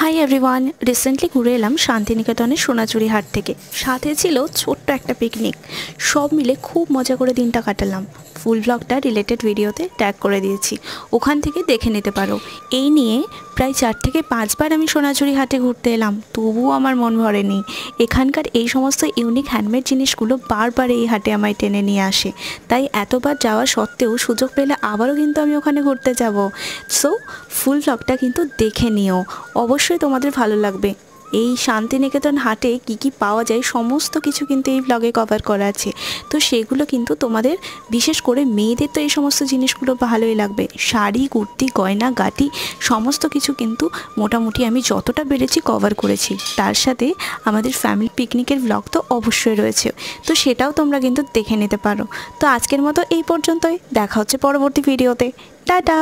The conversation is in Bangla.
হাই এভরিওয়ান, রিসেন্টলি ঘুরে এলাম শান্তিনিকেতনের সোনাঝুরি হাট থেকে। সাথে ছিল ছোট্ট একটা পিকনিক। সব মিলে খুব মজা করে দিনটা কাটালাম। ফুল ব্লগটা রিলেটেড ভিডিওতে ট্যাগ করে দিয়েছি, ওখান থেকে দেখে নিতে পারো। এই নিয়ে প্রায় 4 থেকে 5 বার আমি সোনাঝুরি হাটে ঘুরতে এলাম, তবুও আমার মন ভরেনি। এখানকার এই সমস্ত ইউনিক হ্যান্ডমেড জিনিসগুলো বারবার এই হাটে আমায় টেনে নিয়ে আসে। তাই এতবার যাওয়া সত্ত্বেও সুযোগ পেলে আবারও কিন্তু আমি ওখানে ঘুরতে যাব। সো ফুল ব্লগটা কিন্তু দেখে নিও, অবশ্যই তোমাদের ভালো লাগবে। এই শান্তিনিকেতন হাটে কি কি পাওয়া যায় সমস্ত কিছু কিন্তু এই ব্লগে কভার করা আছে। তো সেগুলো কিন্তু তোমাদের, বিশেষ করে মেয়েদের তো এই সমস্ত জিনিসগুলো ভালোই লাগবে। শাড়ি, কুর্তি, গয়না গাটি সমস্ত কিছু কিন্তু মোটামুটি আমি যতটা পেরেছি কভার করেছি। তার সাথে আমাদের ফ্যামিলি পিকনিকের ব্লগ তো অবশ্যই রয়েছে, তো সেটাও তোমরা কিন্তু দেখে নিতে পারো। তো আজকের মতো এই পর্যন্তই, দেখা হচ্ছে পরবর্তী ভিডিওতে। টাটা।